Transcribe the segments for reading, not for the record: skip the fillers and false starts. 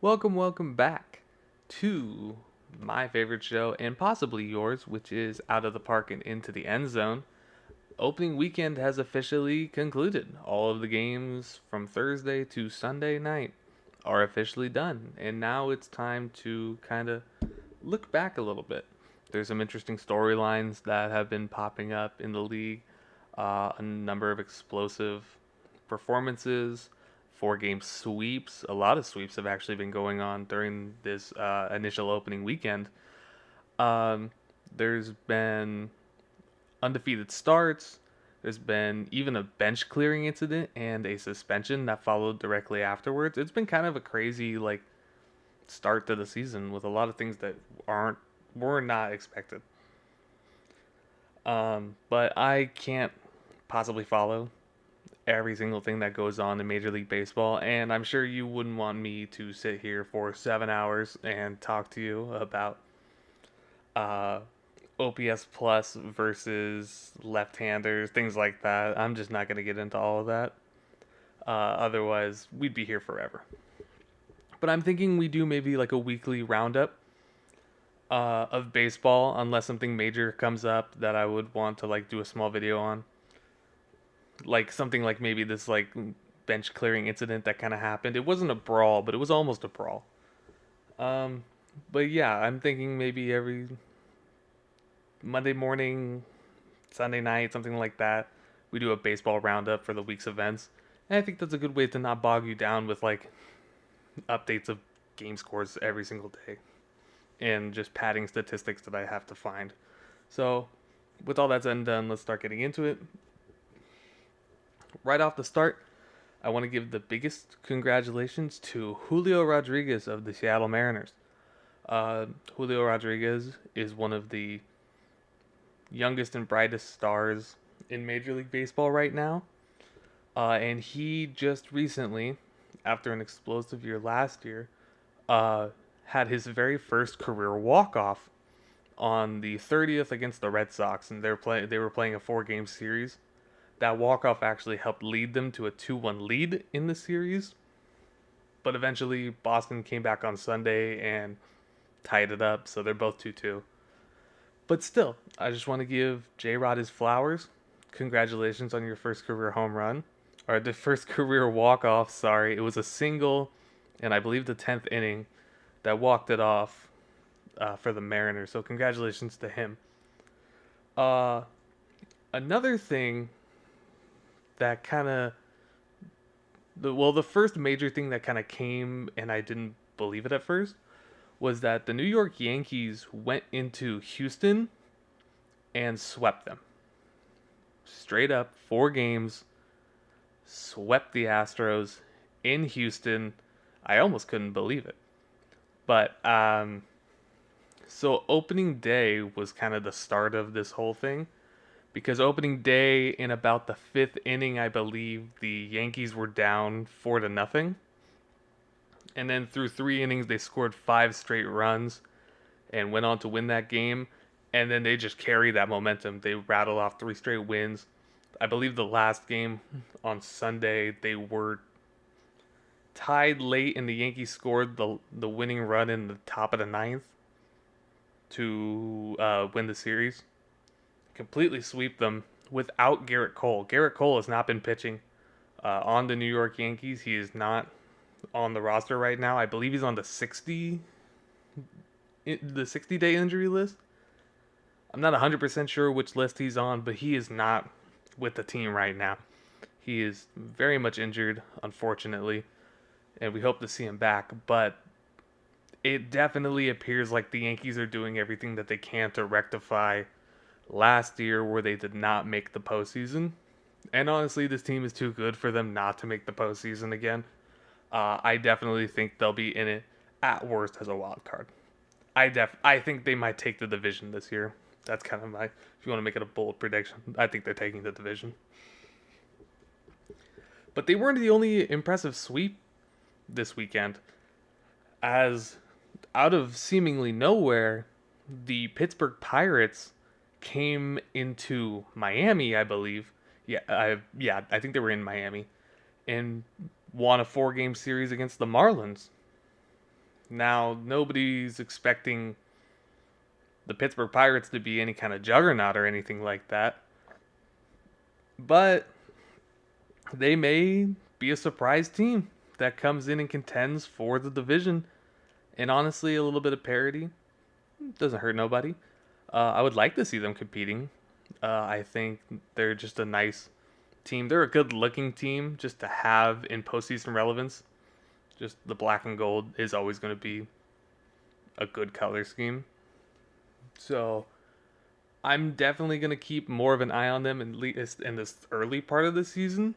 Welcome back to my favorite show and possibly yours, which is Out of the Park and Into the End Zone. Opening weekend has officially concluded. All of the games from Thursday to Sunday night are officially done, and now it's time to kind of look back a little bit. There's some interesting storylines that have been popping up in the league, a number of explosive performances, 4 game sweeps. A lot of sweeps have actually been going on during this initial opening weekend. Um, there's been undefeated starts. There's been even a bench clearing incident and a suspension that followed directly afterwards. It's been kind of a crazy start to the season with a lot of things that aren't were not expected. But I can't possibly follow every single thing that goes on in Major League Baseball, and I'm sure you wouldn't want me to sit here for 7 hours and talk to you about uh, OPS plus versus left-handers, things like that. I'm just not going to get into all of that. Otherwise, we'd be here forever. But I'm thinking we do maybe like a weekly roundup of baseball, unless something major comes up that I would want to do a small video on, like something like maybe this bench clearing incident that kind of happened. It wasn't a brawl, but it was almost a brawl. Um, but yeah, I'm thinking maybe every Monday morning, Sunday night, something like that, we do a baseball roundup for the week's events. And I think that's a good way to not bog you down with updates of game scores every single day and just padding statistics that I have to find. So, with all that said and done, let's start getting into it. Right off the start, I want to give the biggest congratulations to Julio Rodriguez of the Seattle Mariners. Julio Rodriguez is one of the youngest and brightest stars in Major League Baseball right now. And he just recently, after an explosive year last year, uh, had his very first career walk-off on the 30th against the Red Sox, and they were playing a 4 game series. That walk-off actually helped lead them to a 2-1 lead in the series, but eventually Boston came back on Sunday and tied it up, so they're both 2-2. But still, I just want to give J Rod his flowers. Congratulations on your first career home run. Or the first career walk off, sorry. It was a single, and I believe the 10th inning that walked it off for the Mariners. So congratulations to him. Uh, Another thing that kind of the first major thing that kind of came and I didn't believe it at first was that the New York Yankees went into Houston and swept them. Straight up 4 games, swept the Astros in Houston. I almost couldn't believe it. But so opening day was kind of the start of this whole thing because opening day in about the 5th inning, I believe the Yankees were down 4-0, and then through 3 innings they scored 5 straight runs and went on to win that game. And then they just carried that momentum. They rattled off 3 straight wins. I believe the last game on Sunday they were tied late, and the Yankees scored the winning run in the top of the ninth to win the series. Completely sweep them without Garrett Cole. Garrett Cole has not been pitching on the New York Yankees. He is not on the roster right now. I believe he's on the 60-day injury list. I'm not 100% sure which list he's on, but he is not with the team right now. He is very much injured, unfortunately, and we hope to see him back. But it definitely appears like the Yankees are doing everything that they can to rectify last year where they did not make the postseason. And honestly, this team is too good for them not to make the postseason again. I definitely think they'll be in it at worst as a wild card. I think they might take the division this year. That's kind of my, if you want to make it a bold prediction, I think they're taking the division. But they weren't the only impressive sweep this weekend, as out of seemingly nowhere, the Pittsburgh Pirates came into Miami, I believe. I think they were in Miami and won a 4 game series against the Marlins. Now, nobody's expecting the Pittsburgh Pirates to be any kind of juggernaut or anything like that, but they may be a surprise team that comes in and contends for the division. And honestly, a little bit of parity doesn't hurt nobody. I would like to see them competing. I think they're just a nice team. They're a good looking team just to have in postseason relevance. Just the black and gold is always going to be a good color scheme. So I'm definitely going to keep more of an eye on them in this early part of the season.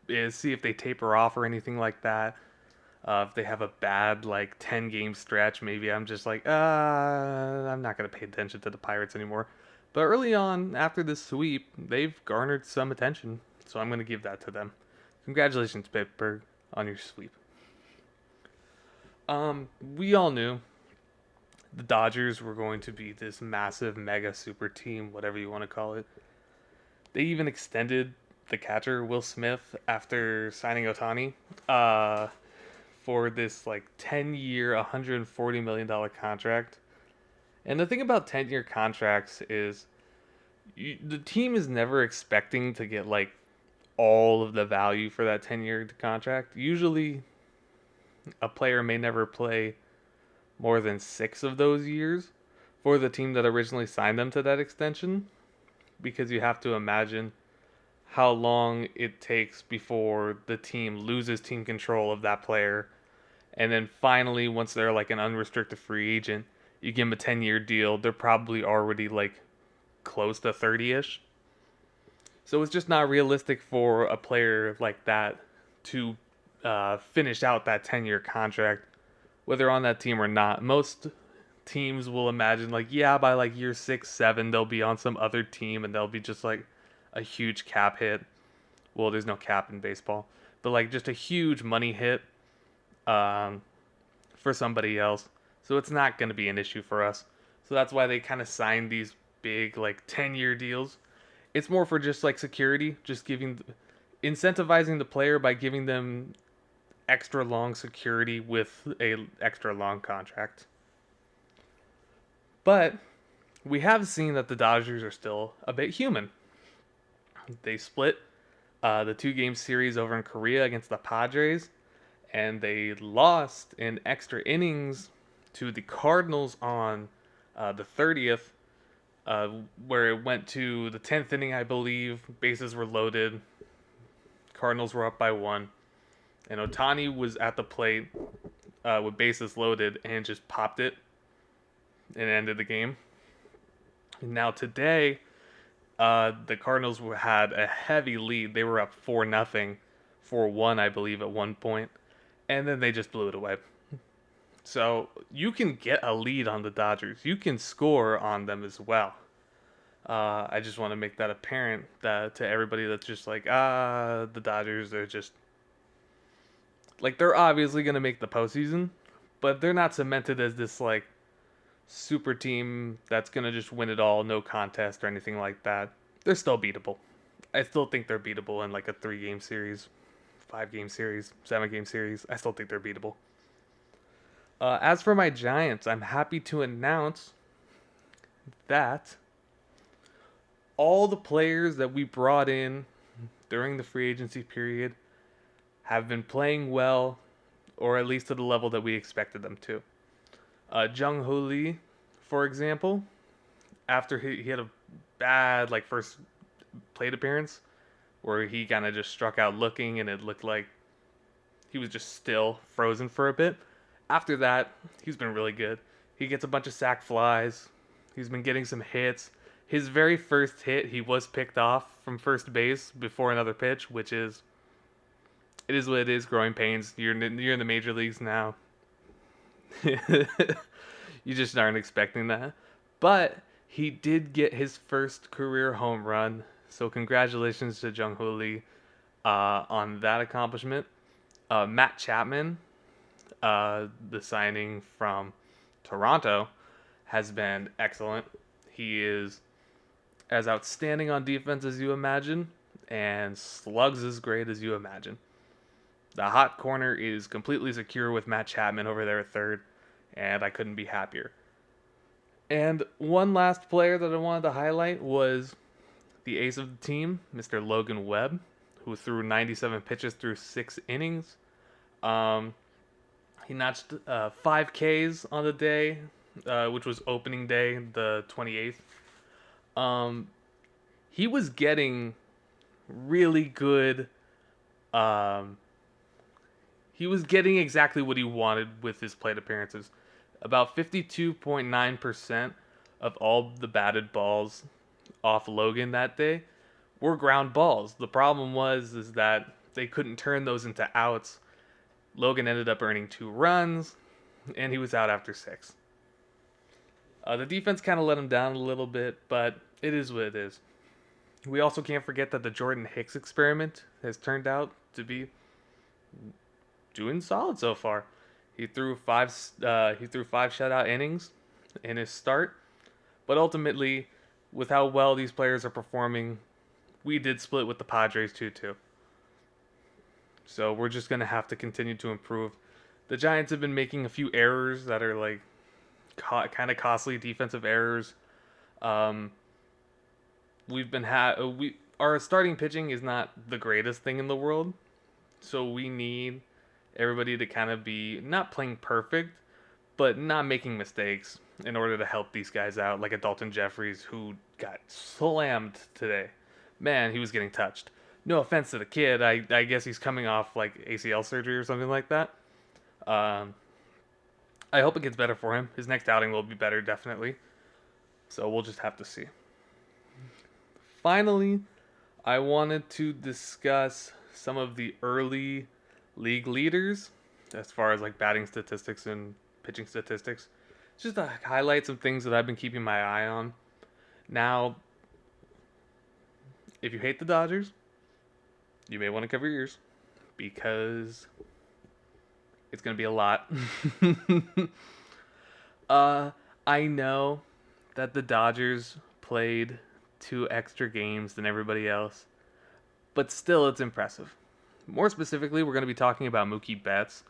Is see if they taper off or anything like that. If they have a bad like 10 game stretch, maybe I'm just like, I'm not gonna pay attention to the Pirates anymore. But early on, after this sweep, they've garnered some attention, so I'm gonna give that to them. Congratulations, Pittsburgh, on your sweep. We all knew the Dodgers were going to be this massive, mega super team, whatever you want to call it. They even extended the catcher Will Smith after signing Otani. For this like 10-year, $140 million contract. And the thing about 10-year contracts is the team is never expecting to get like all of the value for that 10-year contract. Usually, a player may never play more than 6 of those years for the team that originally signed them to that extension, because you have to imagine how long it takes before the team loses team control of that player. And then finally, once they're like an unrestricted free agent, you give them a 10-year deal. They're probably already like close to 30-ish. So it's just not realistic for a player like that to finish out that 10-year contract, whether on that team or not. Most teams will imagine like, yeah, by like year 6, 7, they'll be on some other team and they'll be just like a huge cap hit. Well, there's no cap in baseball, but like just a huge money hit um, for somebody else. So it's not going to be an issue for us. So that's why they kind of signed these big like 10-year deals. It's more for just like security, just incentivizing the player by giving them extra long security with a extra long contract. But we have seen that the Dodgers are still a bit human. They split the 2 game series over in Korea against the Padres, and they lost in extra innings to the Cardinals on the 30th, uh, where it went to the 10th inning, I believe. Bases were loaded. Cardinals were up by 1. And Otani was at the plate with bases loaded and just popped it and ended the game. Now, today, the Cardinals had a heavy lead. They were up 4-0, 4-1, I believe, at one point. And then they just blew it away. So you can get a lead on the Dodgers. You can score on them as well. I just want to make that apparent that to everybody that's just like, the Dodgers are just like, they're obviously gonna make the postseason, but they're not cemented as this like super team that's gonna just win it all, no contest or anything like that. They're still beatable. I still think they're beatable in like a 3 game series, 5 game series, 7 game series. I still think they're beatable. As for my Giants, I'm happy to announce that all the players that we brought in during the free agency period have been playing well, or at least to the level that we expected them to. Jung Hoo Lee, for example, after he had a bad like first plate appearance where he kind of just struck out looking and it looked like he was just still frozen for a bit. After that, he's been really good. He gets a bunch of sac flies. He's been getting some hits. His very first hit, he was picked off from first base before another pitch, which is it is what it is. Growing pains. You're in the major leagues now. You just aren't expecting that. But he did get his first career home run. So congratulations to Jung Hoo Lee on that accomplishment. Matt Chapman, the signing from Toronto, has been excellent. He is as outstanding on defense as you imagine, and slugs as great as you imagine. The hot corner is completely secure with Matt Chapman over there at third, and I couldn't be happier. And one last player that I wanted to highlight was the ace of the team, Mr. Logan Webb, who threw 97 pitches through 6 innings. Um, he notched 5 Ks on the day, which was opening day, the 28th. Um, he was getting really good. Um, he was getting exactly what he wanted with his plate appearances. About 52.9% of all the batted balls off Logan that day were ground balls. The problem was is that they couldn't turn those into outs. Logan ended up earning 2 runs, and he was out after 6. The defense kind of let him down a little bit, but it is what it is. We also can't forget that the Jordan Hicks experiment has turned out to be doing solid so far. He threw five. He threw 5 shutout innings in his start, but ultimately, with how well these players are performing, we did split with the Padres 2-2. So we're just gonna have to continue to improve. The Giants have been making a few errors that are like kind of costly defensive errors. Um, we've been we our starting pitching is not the greatest thing in the world, so we need everybody to kind of be not playing perfect, but not making mistakes in order to help these guys out, like a Dalton Jeffries who got slammed today. Man, he was getting touched. No offense to the kid, I guess he's coming off like ACL surgery or something like that. Um, I hope it gets better for him. His next outing will be better, definitely. So we'll just have to see. Finally, I wanted to discuss some of the early league leaders as far as like batting statistics and pitching statistics. Just to highlight some things that I've been keeping my eye on. Now, if you hate the Dodgers, you may want to cover your ears because it's going to be a lot. I know that the Dodgers played 2 extra games than everybody else, but still, it's impressive. More specifically, we're going to be talking about Mookie Betts,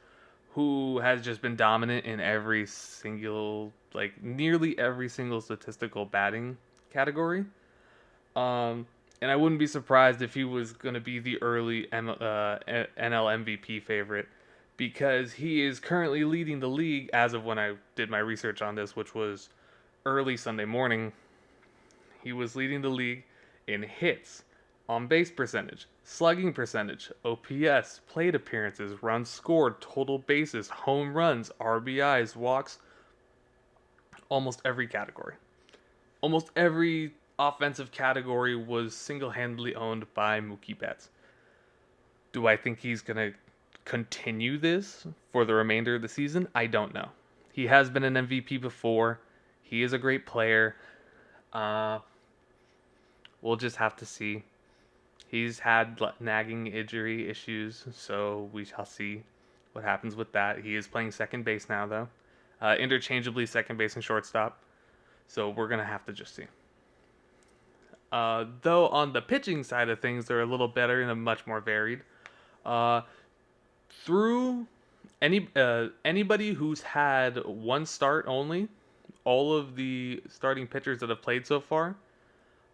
who has just been dominant in every single, like nearly every single statistical batting category. And I wouldn't be surprised if he was going to be the early NL MVP favorite because he is currently leading the league as of when I did my research on this, which was early Sunday morning. He was leading the league in hits, on base percentage, slugging percentage, OPS, plate appearances, runs scored, total bases, home runs, RBIs, walks, almost every category. Almost every offensive category was single-handedly owned by Mookie Betts. Do I think he's going to continue this for the remainder of the season? I don't know. He has been an MVP before. He is a great player. We'll just have to see. He's had nagging injury issues, so we shall see what happens with that. He is playing second base now, though. Interchangeably second base and shortstop. So we're going to have to just see. Though on the pitching side of things, they're a little better and much more varied. Through anybody who's had one start only, all of the starting pitchers that have played so far,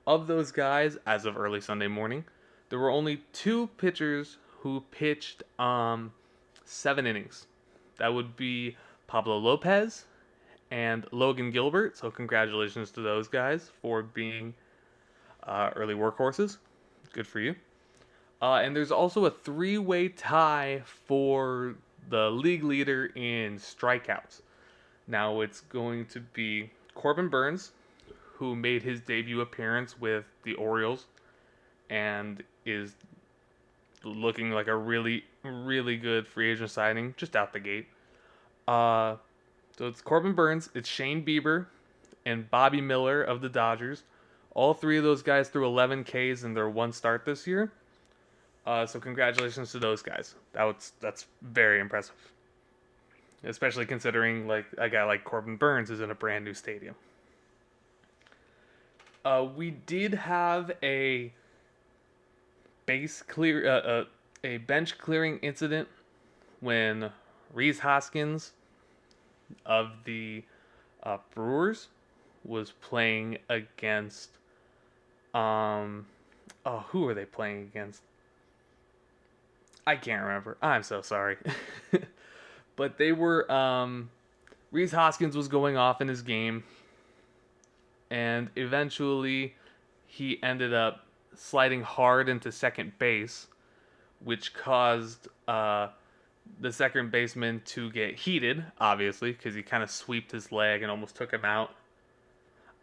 of those guys, as of early Sunday morning, there were only 2 pitchers who pitched 7 innings. That would be Pablo Lopez and Logan Gilbert. So congratulations to those guys for being early workhorses. Good for you. And there's also a 3-way tie for the league leader in strikeouts. Now it's going to be Corbin Burnes, who made his debut appearance with the Orioles and is looking like a really, really good free agent signing just out the gate. So it's Corbin Burnes, it's Shane Bieber, and Bobby Miller of the Dodgers. All 3 of those guys threw 11 Ks in their one start this year. So congratulations to those guys. That's very impressive, especially considering like a guy like Corbin Burnes is in a brand new stadium. We did have a bench clearing incident when Rhys Hoskins of the Brewers was playing against who were they playing against? I can't remember. I'm so sorry. But they were Rhys Hoskins was going off in his game, and eventually he ended up sliding hard into second base, which caused the second baseman to get heated, obviously, because he kind of sweeped his leg and almost took him out.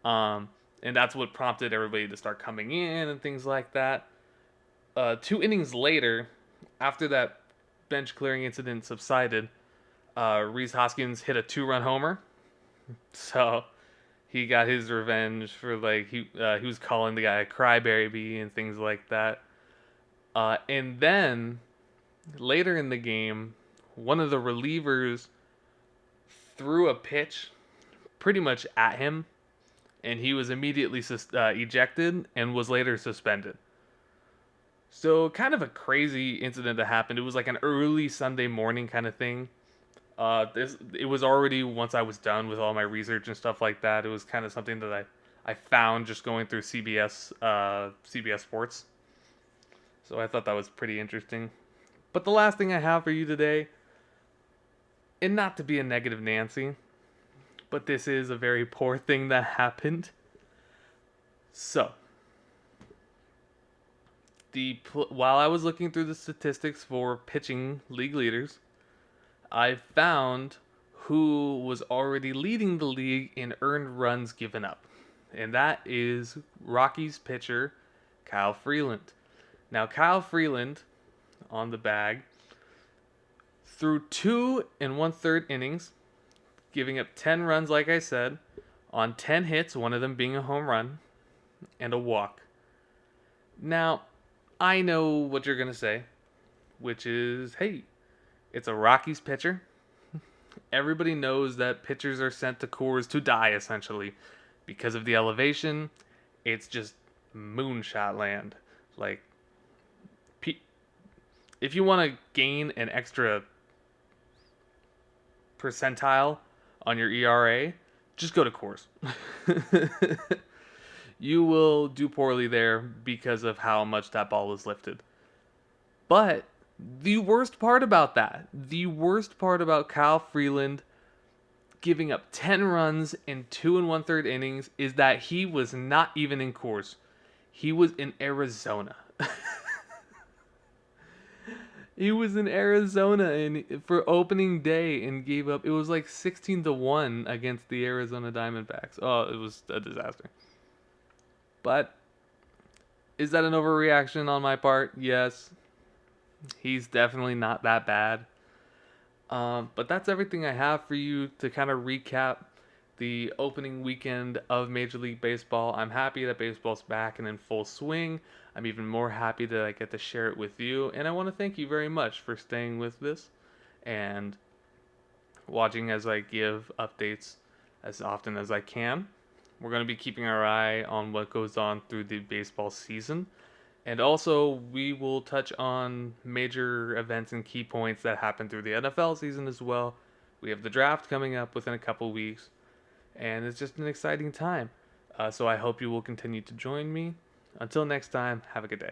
And that's what prompted everybody to start coming in and things like that. 2 innings later, after that bench clearing incident subsided, Rhys Hoskins hit a 2-run homer. So he got his revenge for he was calling the guy a crybaby and things like that. And then later in the game, one of the relievers threw a pitch pretty much at him, and he was immediately ejected and was later suspended. So kind of a crazy incident that happened. It was like an early Sunday morning kind of thing. It was already once I was done with all my research and stuff like that. It was kind of something that I found just going through CBS Sports. So I thought that was pretty interesting. But the last thing I have for you today, and not to be a negative Nancy, but this is a very poor thing that happened. So, while I was looking through the statistics for pitching league leaders, I found who was already leading the league in earned runs given up, and that is Rockies pitcher Kyle Freeland. Now, Kyle Freeland on the bag threw 2 1/3 innings, giving up 10 runs, like I said, on 10 hits, one of them being a home run, and a walk. Now, I know what you're going to say, which is, hey, it's a Rockies pitcher. Everybody knows that pitchers are sent to Coors to die, essentially. Because of the elevation, it's just moonshot land. Like, if you want to gain an extra percentile on your ERA, just go to Coors. You will do poorly there because of how much that ball is lifted. But the worst part about Kyle Freeland giving up 10 runs in 2 1/3 innings is that he was not even in Coors. He was in Arizona. He was in Arizona and for opening day and gave up. It was like 16-1 against the Arizona Diamondbacks. Oh, it was a disaster. But is that an overreaction on my part? Yes. He's definitely not that bad. But that's everything I have for you to kind of recap the opening weekend of Major League Baseball. I'm happy that baseball's back and in full swing. I'm even more happy that I get to share it with you. And I want to thank you very much for staying with this and watching as I give updates as often as I can. We're going to be keeping our eye on what goes on through the baseball season. And also, we will touch on major events and key points that happen through the NFL season as well. We have the draft coming up within a couple weeks, and it's just an exciting time. So I hope you will continue to join me. Until next time, have a good day.